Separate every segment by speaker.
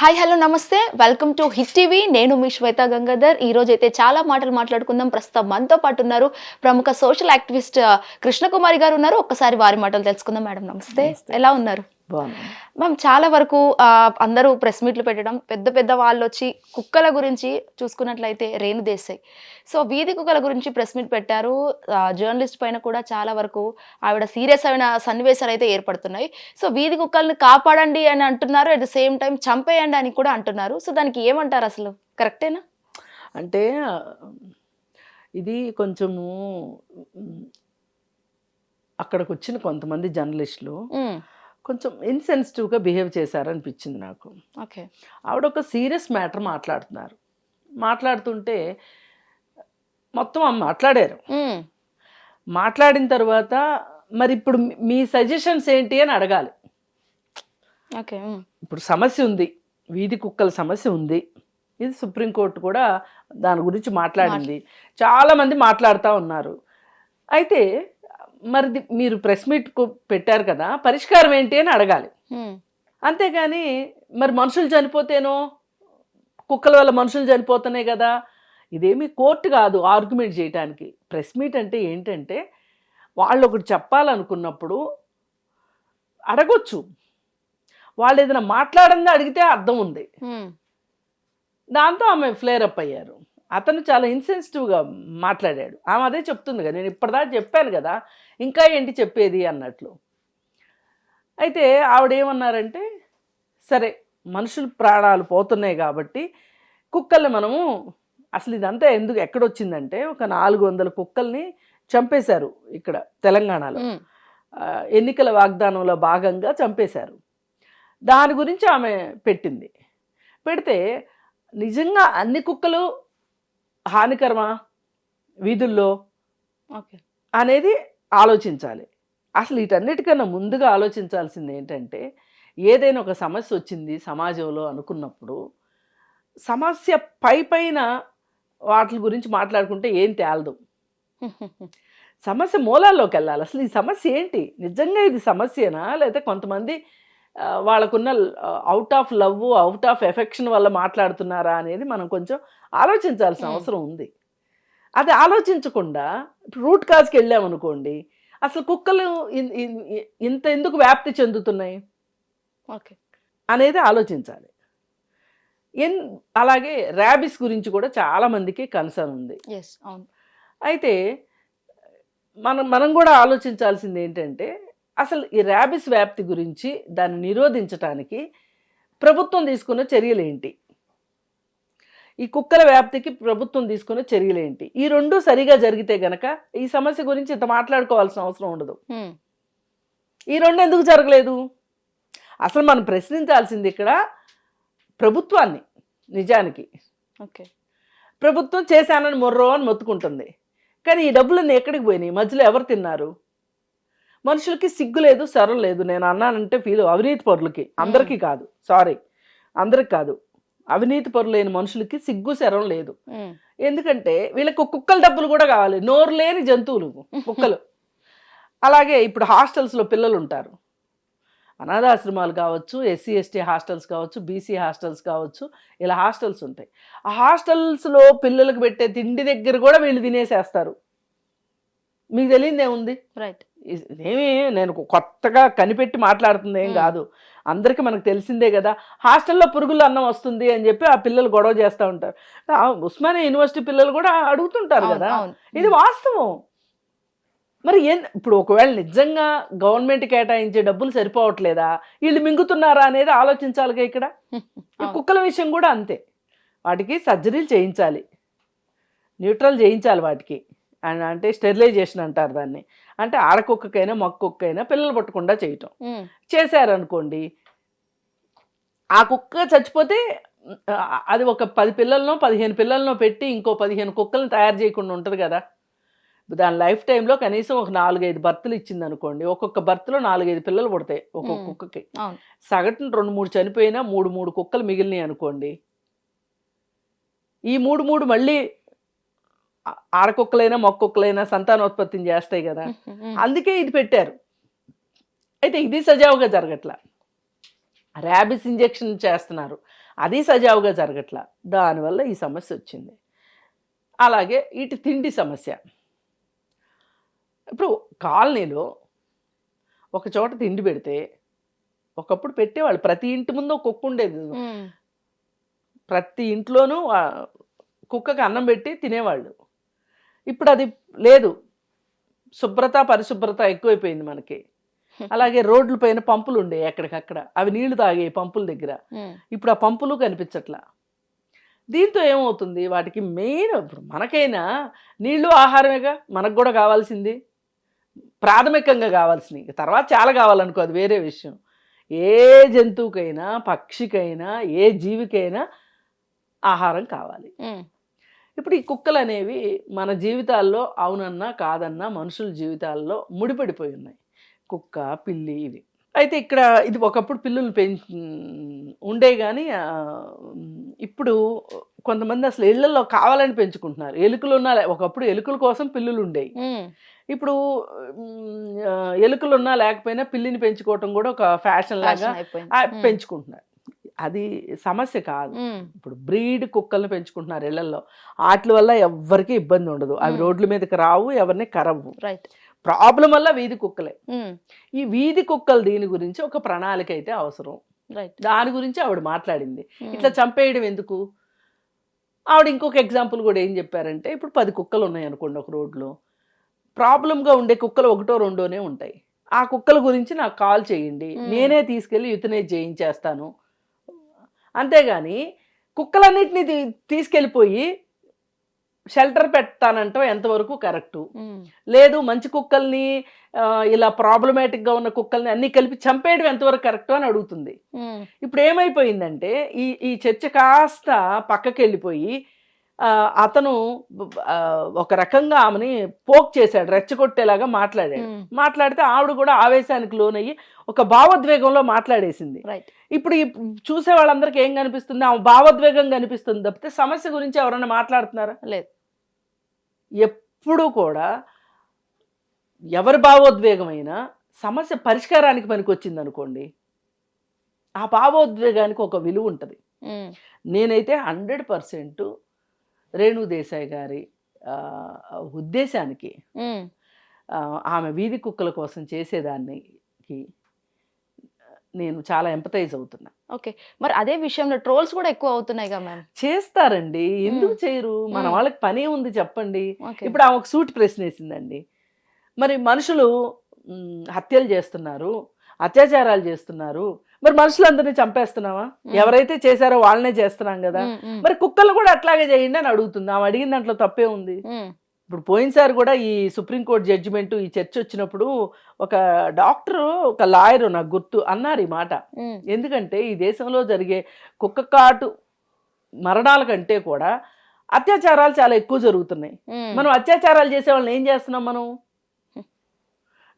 Speaker 1: Hi hello నమస్తే welcome to hit TV. నేను మీ శ్వేత గంగాధర్. ఈ రోజు అయితే చాలా మాటలు మాట్లాడుకుందాం. ప్రస్తుతం మనతో పాటు ఉన్నారు ప్రముఖ సోషల్ యాక్టివిస్ట్ కృష్ణకుమారి గారు ఉన్నారు. ఒక్కసారి వారి మాటలు తెలుసుకుందాం. మేడం నమస్తే, ఎలా ఉన్నారు? మ్యామ్, చాలా వరకు అందరూ ప్రెస్ మీట్లు పెట్టడం, పెద్ద పెద్ద వాళ్ళు వచ్చి కుక్కల గురించి చూసుకున్నట్లయితే రేణు దేశాయ్ సో వీధి కుక్కల గురించి ప్రెస్ మీట్ పెట్టారు. జర్నలిస్ట్ పైన కూడా చాలా వరకు ఆవిడ సీరియస్ అయిన సన్నివేశాలు అయితే ఏర్పడుతున్నాయి. సో వీధి కుక్కల్ని కాపాడండి అని అంటున్నారు, అట్ ద సేమ్ టైం చంపేయండి అని కూడా అంటున్నారు. సో దానికి ఏమంటారు, అసలు కరెక్టేనా?
Speaker 2: అంటే ఇది కొంచెము అక్కడికి వచ్చిన కొంతమంది జర్నలిస్టులు కొంచెం ఇన్సెన్సిటివ్గా బిహేవ్ చేశారనిపించింది నాకు.
Speaker 1: ఓకే,
Speaker 2: ఆవిడ ఒక సీరియస్ మ్యాటర్ మాట్లాడుతుంటే మొత్తం మాట్లాడారు. మాట్లాడిన తర్వాత మరి ఇప్పుడు మీ సజెషన్స్ ఏంటి అని అడగాలి.
Speaker 1: ఓకే,
Speaker 2: ఇప్పుడు సమస్య ఉంది, వీధి కుక్కల సమస్య ఉంది. ఇది సుప్రీంకోర్టు కూడా దాని గురించి మాట్లాడింది, చాలామంది మాట్లాడుతూ ఉన్నారు. అయితే మరి మీరు ప్రెస్ మీట్ పెట్టారు కదా, పరిష్కారం ఏంటి అని అడగాలి. అంతేగాని మరి మనుషులు చనిపోతేనో, కుక్కల వల్ల మనుషులు చనిపోతున్నాయి కదా, ఇదేమి కోర్టు కాదు ఆర్గ్యుమెంట్ చేయడానికి. ప్రెస్ మీట్ అంటే ఏంటంటే వాళ్ళు ఒకటి చెప్పాలనుకున్నప్పుడు అడగొచ్చు. వాళ్ళు ఏదైనా మాట్లాడంగా అడిగితే అర్థం ఉంది. దాంతో ఆమె ఫ్లేర్ అప్ అయ్యారు. అతను చాలా ఇన్సెన్సిటివ్గా మాట్లాడాడు. ఆమె అదే చెప్తుంది కదా, నేను ఇప్పటిదాకా చెప్పాను కదా, ఇంకా ఏంటి చెప్పేది అన్నట్లు. అయితే ఆవిడేమన్నారంటే, సరే మనుషుల ప్రాణాలు పోతున్నాయి కాబట్టి కుక్కల్ని మనము, అసలు ఇదంతా ఎందుకు ఎక్కడొచ్చిందంటే ఒక 400 కుక్కల్ని చంపేశారు ఇక్కడ తెలంగాణలో. ఎన్నికల వాగ్దానంలో భాగంగా చంపేశారు. దాని గురించి ఆమె పెట్టింది. పెడితే నిజంగా అన్ని కుక్కలు హానికరమా వీధుల్లో అనేది ఆలోచించాలి. అసలు వీటన్నిటికన్నా ముందుగా ఆలోచించాల్సింది ఏంటంటే, ఏదైనా ఒక సమస్య వచ్చింది సమాజంలో అనుకున్నప్పుడు సమస్య పైన వాటి గురించి మాట్లాడుకుంటే ఏం తేలదు. సమస్య మూలాల్లోకి వెళ్ళాలి. అసలు ఈ సమస్య ఏంటి, నిజంగా ఇది సమస్యనా, లేకపోతే కొంతమంది వాళ్ళకున్న out of love, out of affection వల్ల మాట్లాడుతున్నారా అనేది మనం కొంచెం ఆలోచించాల్సిన అవసరం ఉంది. అది ఆలోచించకుండా రూట్ కాజ్కి వెళ్ళామనుకోండి, అసలు కుక్కలు ఇంత ఎందుకు వ్యాప్తి చెందుతున్నాయి అనేది ఆలోచించాలి. అలాగే ర్యాబిస్ గురించి కూడా చాలామందికి కన్సర్న్ ఉంది. అయితే మనం కూడా ఆలోచించాల్సింది ఏంటంటే, అసలు ఈ ర్యాబిస్ వ్యాప్తి గురించి దాన్ని నిరోధించడానికి ప్రభుత్వం తీసుకున్న చర్యలు ఏంటి, ఈ కుక్కల వ్యాప్తికి ప్రభుత్వం తీసుకున్న చర్యలు ఏంటి, ఈ రెండు సరిగా జరిగితే గనక ఈ సమస్య గురించి ఇంత మాట్లాడుకోవాల్సిన అవసరం ఉండదు. ఈ రెండు ఎందుకు జరగలేదు, అసలు మనం ప్రశ్నించాల్సింది ఇక్కడ ప్రభుత్వాన్ని. నిజానికి ప్రభుత్వం చేశానని మొర్రో అని మొత్తుకుంటుంది, కానీ ఈ డబ్బులన్నీ ఎక్కడికి పోయినాయి, మధ్యలో ఎవరు తిన్నారు? మనుషులకి సిగ్గు లేదు, సరం లేదు. నేను అన్నానంటే అవినీతి పరులకి, అందరికీ కాదు, సారీ అందరికి కాదు, అవినీతి పరులైన మనుషులకి సిగ్గు శరం లేదు. ఎందుకంటే వీళ్ళకి కుక్కల డబ్బులు కూడా కావాలి, నోరు లేని జంతువులు కుక్కలు. అలాగే ఇప్పుడు హాస్టల్స్లో పిల్లలు ఉంటారు, అనాథాశ్రమాలు కావచ్చు, ఎస్సీ ఎస్టీ హాస్టల్స్ కావచ్చు, బీసీ హాస్టల్స్ కావచ్చు, ఇలా హాస్టల్స్ ఉంటాయి. ఆ హాస్టల్స్లో పిల్లలకు పెట్టే తిండి దగ్గర కూడా వీళ్ళు తినేసేస్తారు. మీకు తెలియదు ఏముంది? రైట్, ఏమి నేను కొత్తగా కనిపెట్టి మాట్లాడుతుంది ఏం కాదు, అందరికీ మనకు తెలిసిందే కదా. హాస్టల్లో పురుగులు అన్నం వస్తుంది అని చెప్పి ఆ పిల్లలు గొడవ చేస్తూ ఉంటారు. ఉస్మానియా యూనివర్సిటీ పిల్లలు కూడా అడుగుతుంటారు కదా, ఇది వాస్తవం. మరి ఇప్పుడు ఒకవేళ నిజంగా గవర్నమెంట్ కేటాయించే డబ్బులు సరిపోవట్లేదా, వీళ్ళు మింగుతున్నారా అనేది ఆలోచించాలిగా. ఇక్కడ కుక్కల విషయం కూడా అంతే, వాటికి సర్జరీలు చేయించాలి, న్యూట్రల్ చేయించాలి వాటికి, అంటే స్టెరిలైజేషన్ అంటారు దాన్ని. అంటే ఆడకుక్కకైనా మక్కుక్కైనా పిల్లలు పట్టకుండా చేయటం చేశారనుకోండి, ఆ కుక్క చచ్చిపోతే అది ఒక 10 పిల్లలనో 15 పిల్లలనో పెట్టి ఇంకో 15 కుక్కలను తయారు చేయకుండా ఉంటుంది కదా. దాని లైఫ్ టైంలో కనీసం ఒక 4-5 బర్త్లు ఇచ్చింది అనుకోండి, ఒక్కొక్క బర్త్లో 4-5 పిల్లలు పుడతాయి ఒక్కొక్క కుక్కకి. సగటున 2-3 చనిపోయినా 3 కుక్కలు మిగిలినాయి అనుకోండి, ఈ 3 మళ్ళీ ఆడకుక్కలైనా మొక్కుక్కలైనా సంతానోత్పత్తిని చేస్తాయి కదా, అందుకే ఇది పెట్టారు. అయితే ఇది సజావుగా జరగట్లా. ర్యాబిస్ ఇంజెక్షన్ చేస్తున్నారు, అది సజావుగా జరగట్లా. దానివల్ల ఈ సమస్య వచ్చింది. అలాగే ఇటు తిండి సమస్య. ఇప్పుడు కాలనీలో ఒక చోట తిండి పెడితే ఒకప్పుడు పెట్టేవాళ్ళు, ప్రతి ఇంటి ముందు ఒక కుక్క ఉండేది, ప్రతి ఇంట్లోనూ కుక్కకి అన్నం పెట్టి తినేవాళ్ళు. ఇప్పుడు అది లేదు. శుభ్రత పరిశుభ్రత ఎక్కువైపోయింది మనకి. అలాగే రోడ్ల పైన పంపులు ఉండే ఎక్కడికక్కడ, అవి నీళ్లు తాగే పంపుల దగ్గర. ఇప్పుడు ఆ పంపులు కనిపించట్లా. దీంతో ఏమవుతుంది, వాటికి మెయిన్ ఇప్పుడు మనకైనా నీళ్లు ఆహారమేగా మనకు కూడా కావాల్సింది, ప్రాథమికంగా కావాల్సినవి. తర్వాత చాలా కావాలనుకో, అది వేరే విషయం. ఏ జంతువుకైనా, పక్షికైనా, ఏ జీవికైనా ఆహారం కావాలి. ఇప్పుడు ఈ కుక్కలు అనేవి మన జీవితాల్లో అవునన్నా కాదన్నా మనుషుల జీవితాల్లో ముడిపడిపోయి ఉన్నాయి. కుక్క, పిల్లి ఇవి. అయితే ఇక్కడ ఇది ఒకప్పుడు పిల్లులు ఉండే కానీ ఇప్పుడు కొంతమంది అసలు ఇళ్లలో కావాలని పెంచుకుంటున్నారు. ఎలుకలు ఉన్నా, ఒకప్పుడు ఎలుకల కోసం పిల్లులు ఉండేవి. ఇప్పుడు ఎలుకలు ఉన్నా లేకపోయినా పిల్లిని పెంచుకోవటం కూడా ఒక ఫ్యాషన్ లాగా పెంచుకుంటున్నారు. అది సమస్య కాదు. ఇప్పుడు బ్రీడ్ కుక్కల్ని పెంచుకుంటున్నారు ఇళ్లలో. వాటి వల్ల ఎవరికి ఇబ్బంది ఉండదు, అవి రోడ్ల మీదకి రావు, ఎవరిని కరవు. ప్రాబ్లం వల్ల వీధి కుక్కలే. ఈ వీధి కుక్కలు దీని గురించి ఒక ప్రణాళిక అయితే అవసరం. దాని గురించి ఆవిడ మాట్లాడింది. ఇట్లా చంపేయడం ఎందుకు? ఆవిడ ఇంకొక ఎగ్జాంపుల్ కూడా ఏం చెప్పారంటే, ఇప్పుడు 10 కుక్కలు ఉన్నాయి అనుకోండి ఒక రోడ్లో. ప్రాబ్లంగా ఉండే కుక్కలు 1, 2 ఉంటాయి. ఆ కుక్కల గురించి నాకు కాల్ చేయండి, నేనే తీసుకెళ్ళి యుతనైజ్ చేయించేస్తాను. అంతేగాని కుక్కలన్నిటిని తీసుకెళ్ళిపోయి షెల్టర్ పెట్టానంటాం ఎంతవరకు కరెక్టు? లేదు, మంచి కుక్కల్ని ఇలా ప్రాబ్లమాటిక్గా ఉన్న కుక్కల్ని అన్ని కలిపి చంపేయడం ఎంతవరకు కరెక్టు అని అడుగుతుంది. ఇప్పుడు ఏమైపోయిందంటే ఈ చర్చ కాస్త పక్కకి వెళ్ళిపోయి అతను ఒక రకంగా ఆమెని పోక్ చేశాడు, రెచ్చగొట్టేలాగా మాట్లాడితే ఆవిడ కూడా ఆవేశానికి లోనయ్యి ఒక భావోద్వేగంలో మాట్లాడేసింది. ఇప్పుడు చూసే వాళ్ళందరికీ ఏం కనిపిస్తుంది? ఆమె భావోద్వేగం కనిపిస్తుంది తప్పితే సమస్య గురించి ఎవరైనా మాట్లాడుతున్నారా? లేదు. ఎప్పుడు కూడా ఎవరి భావోద్వేగమైనా సమస్య పరిష్కారానికి పనికి వచ్చింది అనుకోండి, ఆ భావోద్వేగానికి ఒక విలువ ఉంటుంది. నేనైతే 100% రేణు దేశాయ్ గారి ఉద్దేశానికి, ఆమె వీధి కుక్కల కోసం చేసేదానికి నేను చాలా ఎంపథైజ్ అవుతున్నా.
Speaker 1: ఓకే, మరి అదే విషయంలో ట్రోల్స్ కూడా ఎక్కువ అవుతున్నాయి కదా మ్యామ్?
Speaker 2: చేస్తారండి, ఎందుకు చేయరు? మన వాళ్ళకి పనే ఉంది చెప్పండి. ఇప్పుడు ఆమె ఒక సూటి ప్రశ్న వేసిందండి, మరి మనుషులు హత్యలు చేస్తున్నారు, అత్యాచారాలు చేస్తున్నారు, మరి మనుషులందరినీ చంపేస్తున్నావా? ఎవరైతే చేశారో వాళ్ళనే చేస్తున్నాం కదా, మరి కుక్కలు కూడా అట్లాగే చేయండి అని అడుగుతుంది. ఆమె అడిగిన దాంట్లో తప్పే ఉంది. ఇప్పుడు పోయినసారి కూడా ఈ సుప్రీంకోర్టు జడ్జిమెంట్, ఈ చర్చ వచ్చినప్పుడు ఒక డాక్టరు, ఒక లాయరు నాకు గుర్తు అన్నారు ఈ మాట. ఎందుకంటే ఈ దేశంలో జరిగే కుక్క కాటు మరణాల కంటే కూడా అత్యాచారాలు చాలా ఎక్కువ జరుగుతున్నాయి. మనం అత్యాచారాలు చేసే వాళ్ళని ఏం చేస్తున్నాం? మనం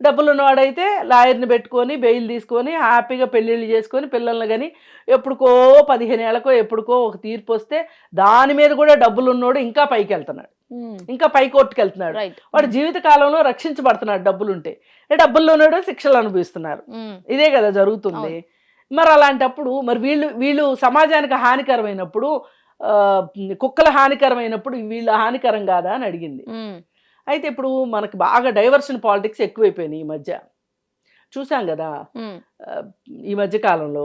Speaker 2: డబ్బులు ఉన్నవాడైతే లాయర్ని పెట్టుకొని బెయిల్ తీసుకొని హ్యాపీగా పెళ్ళిళ్ళు చేసుకొని పిల్లల్ని కానీ ఎప్పుడుకో 15 ఏళ్ళకో ఎప్పుడుకో ఒక తీర్పు వస్తే దాని మీద కూడా డబ్బులు ఉన్నోడు ఇంకా పైకి వెళ్తున్నాడు, ఇంకా పై కోర్టుకు వెళ్తున్నాడు. వాడు జీవిత కాలంలో రక్షించబడుతున్నాడు డబ్బులుంటే. డబ్బుల్లో ఉన్నాడు శిక్షలు అనుభవిస్తున్నారు. ఇదే కదా జరుగుతుంది. మరి అలాంటప్పుడు మరి వీళ్ళు సమాజానికి హానికరమైనప్పుడు, కుక్కల హానికరమైనప్పుడు వీళ్ళు హానికరం కాదా అని అడిగింది. అయితే ఇప్పుడు మనకు బాగా డైవర్షన్ పాలిటిక్స్ ఎక్కువైపోయినాయి ఈ మధ్య, చూసాం కదా ఈ మధ్య కాలంలో.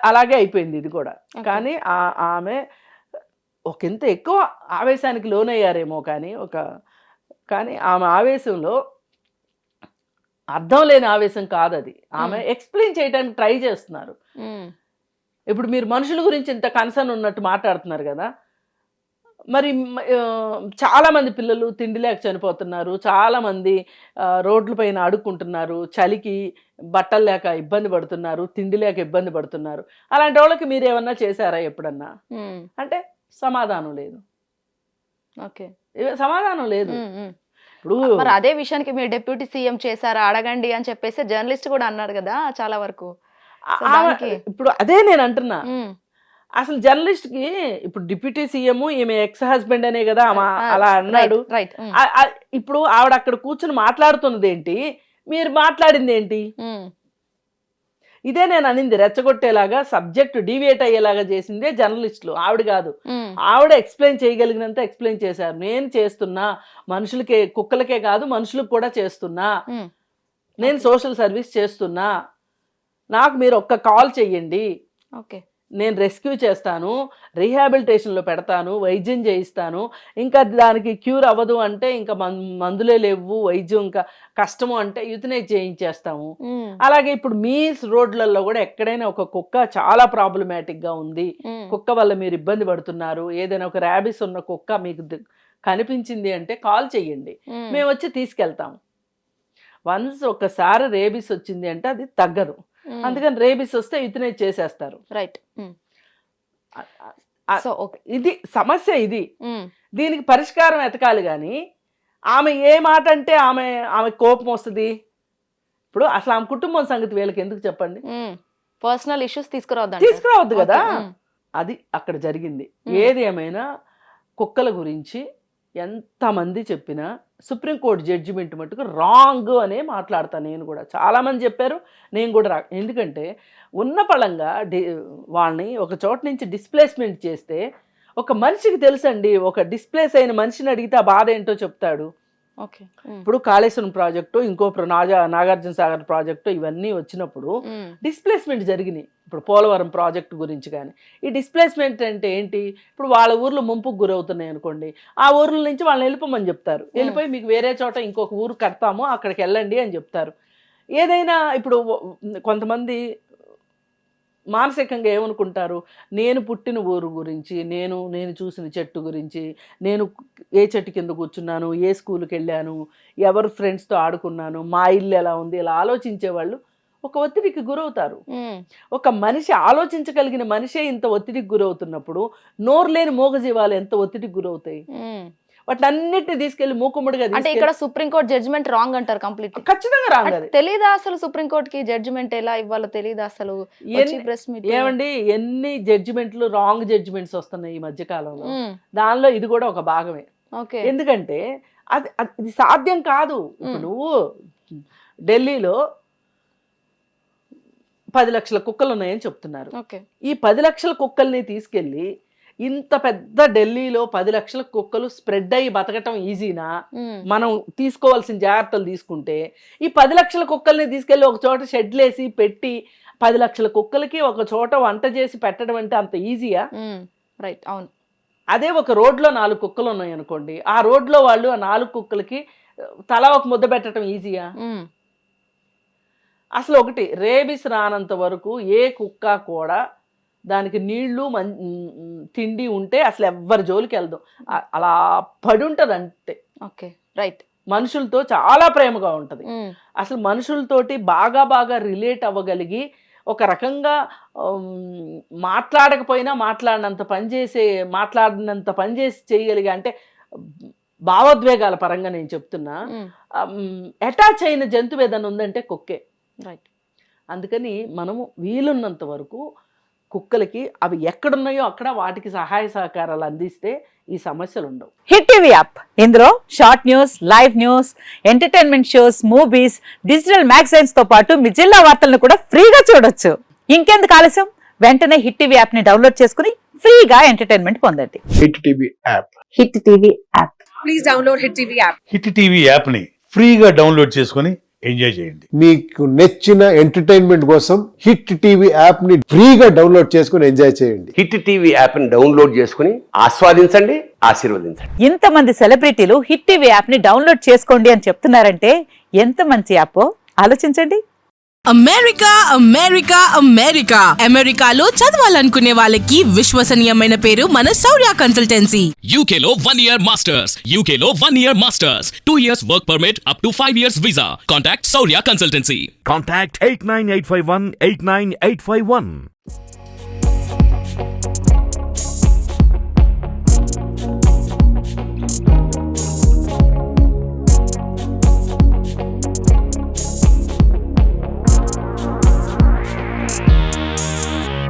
Speaker 2: అలాగే అయిపోయింది ఇది కూడా. కానీ ఆమె ఒకంత ఎక్కువ ఆవేశానికి లోనయ్యారేమో కానీ ఆమె ఆవేశంలో అర్థం లేని ఆవేశం కాదు అది. ఆమె ఎక్స్ప్లెయిన్ చేయడానికి ట్రై చేస్తున్నారు. ఇప్పుడు మీరు మనుషుల గురించి ఇంత కన్సర్న్ ఉన్నట్టు మాట్లాడుతున్నారు కదా, మరి చాలామంది పిల్లలు తిండి లేక చనిపోతున్నారు, చాలామంది రోడ్ల పైన అడుక్కుంటున్నారు, చలికి బట్టలు లేక ఇబ్బంది పడుతున్నారు, తిండి లేక ఇబ్బంది పడుతున్నారు. అలాంటి వాళ్ళకి మీరు ఏమన్నా చేశారా ఎప్పుడన్నా అంటే సమాధానం లేదు. ఓకే, సమాధానం లేదు.
Speaker 1: ఇప్పుడు మరి అదే విషయానికి మీరు డిప్యూటీ సీఎం చేశారా అడగండి అని చెప్పేసి జర్నలిస్ట్ కూడా అన్నారు కదా చాలా వరకు.
Speaker 2: ఇప్పుడు అదే నేను అంటున్నా, అసలు జర్నలిస్ట్ కి ఇప్పుడు డిప్యూటీ సీఎం ఈమె ఎక్స్ హస్బెండ్ అనే కదా అలా అన్నాడు. ఇప్పుడు ఆవిడ అక్కడ కూర్చుని మాట్లాడుతున్నది ఏంటి, మీరు మాట్లాడింది ఏంటి? ఇదే నేను అనింది, రెచ్చగొట్టేలాగా సబ్జెక్ట్ డీవియేట్ అయ్యేలాగా చేసిందే జర్నలిస్టులు, ఆవిడ కాదు. ఆవిడ ఎక్స్ప్లెయిన్ చేయగలిగినంత ఎక్స్ప్లెయిన్ చేశారు. నేను చేస్తున్నా, మనుషులకే కుక్కలకే కాదు మనుషులకు కూడా చేస్తున్నా, నేను సోషల్ సర్వీస్ చేస్తున్నా, నాకు మీరు ఒక్క కాల్ చెయ్యండి,
Speaker 1: ఓకే
Speaker 2: నేను రెస్క్యూ చేస్తాను, రీహాబిలిటేషన్లో పెడతాను, వైద్యం చేయిస్తాను. ఇంకా దానికి క్యూర్ అవ్వదు అంటే ఇంకా మందులే లేవు, వైద్యం ఇంకా కష్టము అంటే యూథనైజ్ చేయించేస్తాము. అలాగే ఇప్పుడు మీ రోడ్లలో కూడా ఎక్కడైనా ఒక కుక్క చాలా ప్రాబ్లమాటిక్గా ఉంది, కుక్క వల్ల మీరు ఇబ్బంది పడుతున్నారు, ఏదైనా ఒక ర్యాబిస్ ఉన్న కుక్క మీకు కనిపించింది అంటే కాల్ చెయ్యండి, మేము వచ్చి తీసుకెళ్తాము. వన్స్ ఒకసారి రేబిస్ వచ్చింది అంటే అది తగ్గదు, అందుకని రేబిస్ వస్తే యూథనైజ్ చేసేస్తారు.
Speaker 1: రైట్.
Speaker 2: ఇది సమస్య. ఇది దీనికి పరిష్కారం ఎతకాలి కానీ ఆమె ఏ మాట అంటే ఆమె కోపం వస్తుంది. ఇప్పుడు అసలు ఆమె కుటుంబం సంగతి వీళ్ళకి ఎందుకు చెప్పండి,
Speaker 1: పర్సనల్ ఇష్యూస్ తీసుకురావద్దు
Speaker 2: కదా. అది అక్కడ జరిగింది. ఏది ఏమైనా కుక్కల గురించి ఎంతమంది చెప్పినా సుప్రీంకోర్టు జడ్జిమెంట్ మటుకు రాంగ్ అనే మాట్లాడతాను నేను కూడా. చాలామంది చెప్పారు, నేను కూడా ఎందుకంటే ఉన్న పళంగా వాళ్ళని ఒక చోట నుంచి డిస్ప్లేస్మెంట్ చేస్తే ఒక మనిషికి తెలుసండి, ఒక డిస్ప్లేస్ అయిన మనిషిని అడిగితే ఆ బాధ ఏంటో చెప్తాడు.
Speaker 1: ఓకే.
Speaker 2: ఇప్పుడు కాళేశ్వరం ప్రాజెక్టు, ఇంకో నాగార్జున సాగర్ ప్రాజెక్టు ఇవన్నీ వచ్చినప్పుడు డిస్ప్లేస్మెంట్ జరిగినాయి. ఇప్పుడు పోలవరం ప్రాజెక్టు గురించి కానీ ఈ డిస్ప్లేస్మెంట్ అంటే ఏంటి, ఇప్పుడు వాళ్ళ ఊర్లో ముంపుకు గురవుతున్నాయి అనుకోండి, ఆ ఊర్ల నుంచి వాళ్ళని వెళ్ళిపోమని చెప్తారు, వెళ్ళిపోయి మీకు వేరే చోట ఇంకొక ఊరు కడతాము అక్కడికి వెళ్ళండి అని చెప్తారు. ఏదైనా ఇప్పుడు కొంతమంది మానసికంగా ఏమనుకుంటారు, నేను పుట్టిన ఊరు గురించి, నేను చూసిన చెట్టు గురించి, నేను ఏ చెట్టు కింద కూర్చున్నాను, ఏ స్కూల్కి వెళ్ళాను, ఎవరు ఫ్రెండ్స్తో ఆడుకున్నాను, మా ఇల్లు ఎలా ఉంది, ఇలా ఆలోచించే వాళ్ళు ఒక ఒత్తిడికి గురవుతారు. ఒక మనిషి ఆలోచించగలిగిన మనిషే ఇంత ఒత్తిడికి గురవుతున్నప్పుడు నోరు లేని మూగజీవాలు ఎంత ఒత్తిడికి గురవుతాయి. వాటన్నిటిని తీసుకెళ్లి మూకుమ్మడిగా
Speaker 1: అంటే ఇక్కడ సుప్రీంకోర్టు జడ్జిమెంట్ రాంగ్ అంటారు కంప్లీట్.
Speaker 2: ఖచ్చితంగా రాంగ్. అది
Speaker 1: తెలీదా అసలు సుప్రీంకోర్టుకి జడ్జిమెంట్ ఎలా ఇవ్వాలో తెలీదా అసలు?
Speaker 2: ఏమండి ఎన్ని జడ్జిమెంట్లు రాంగ్ జడ్జిమెంట్స్ వస్తున్నాయి ఈ మధ్య కాలంలో, దానిలో ఇది కూడా ఒక భాగమే. ఎందుకంటే అది సాధ్యం కాదు. ఇప్పుడు నువ్వు ఢిల్లీలో 10 లక్షల కుక్కలు ఉన్నాయని చెప్తున్నారు. ఈ 10 లక్షల కుక్కల్ని తీసుకెళ్లి ఇంత పెద్ద ఢిల్లీలో 10 లక్షల కుక్కలు స్ప్రెడ్ అయ్యి బతకటం ఈజీనా? మనం తీసుకోవాల్సిన జాగ్రత్తలు తీసుకుంటే ఈ 10 లక్షల కుక్కల్ని తీసుకెళ్లి ఒక చోట షెడ్లేసి పెట్టి 10 లక్షల కుక్కలకి ఒక చోట వంట చేసి పెట్టడం అంటే అంత ఈజీయా?
Speaker 1: రైట్, అవును.
Speaker 2: అదే ఒక రోడ్లో 4 కుక్కలు ఉన్నాయి అనుకోండి, ఆ రోడ్లో వాళ్ళు ఆ 4 కుక్కలకి తలా ఒక ముద్ద పెట్టడం ఈజీయా? అసలు ఒకటి, రేబిస్ రానంత వరకు ఏ కుక్క కూడా దానికి నీళ్లు తిండి ఉంటే అసలు ఎవ్వరి జోలికి వెళ్దాం, అలా పడి ఉంటుంది అంతే.
Speaker 1: Okay, right.
Speaker 2: మనుషులతో చాలా ప్రేమగా ఉంటుంది. అసలు మనుషులతోటి బాగా రిలేట్ అవ్వగలిగి ఒక రకంగా మాట్లాడకపోయినా మాట్లాడినంత పని చేసి చేయగలిగే, అంటే భావోద్వేగాల పరంగా నేను చెప్తున్నా, అటాచ్ అయిన జంతువు ఏదైనా ఉందంటే కుక్కే.
Speaker 1: రైట్.
Speaker 2: అందుకని మనము వీలున్నంత వరకు కుక్కలకి అవి ఎక్కడున్నాయో అక్కడ వాటికి సహాయ సహకారాలు అందిస్తే ఈ సమస్యలు ఉండవు.
Speaker 3: హిట్ టీవీ యాప్, ఇందులో short news, live news, entertainment shows, movies, digital magazines తో పాటు మీ జిల్లా వార్తలను కూడా ఫ్రీగా చూడొచ్చు. ఇంకెందుకు ఆలస్యం, వెంటనే హిట్ టీవీ యాప్ ని డౌన్లోడ్ చేసుకుని ఫ్రీగా ఎంటర్టైన్మెంట్ పొందండి.
Speaker 4: Hit TV app.
Speaker 3: Hit TV app.
Speaker 5: Please download hit TV app.
Speaker 4: Hit TV app ని ఫ్రీగా డౌన్లోడ్ చేసుకుని ఎంజాయ్ చేయండి.
Speaker 6: మీకు నచ్చిన ఎంటర్టైన్మెంట్ కోసం హిట్ టీవీ యాప్ ని ఫ్రీగా డౌన్లోడ్ చేసుకుని ఎంజాయ్ చేయండి.
Speaker 7: హిట్ టీవీ యాప్ ని డౌన్లోడ్ చేసుకుని ఆస్వాదించండి, ఆశీర్వదించండి.
Speaker 3: ఇంతమంది సెలబ్రిటీలు హిట్ టీవీ యాప్ ని డౌన్లోడ్ చేసుకోండి అని చెప్తున్నారంటే ఎంత మంచి యాప్ ఆలోచించండి.
Speaker 5: అమెరికా అమెరికాలో చదవాలనుకునే వాళ్ళకి విశ్వసనీయమైన పేరు మన శౌర్య కన్సల్టెన్సీ.
Speaker 8: UK లో 1 year masters. 2 years work permit up to 5 years visa. Contact Saurya Consultancy.
Speaker 9: Contact 89851 89851.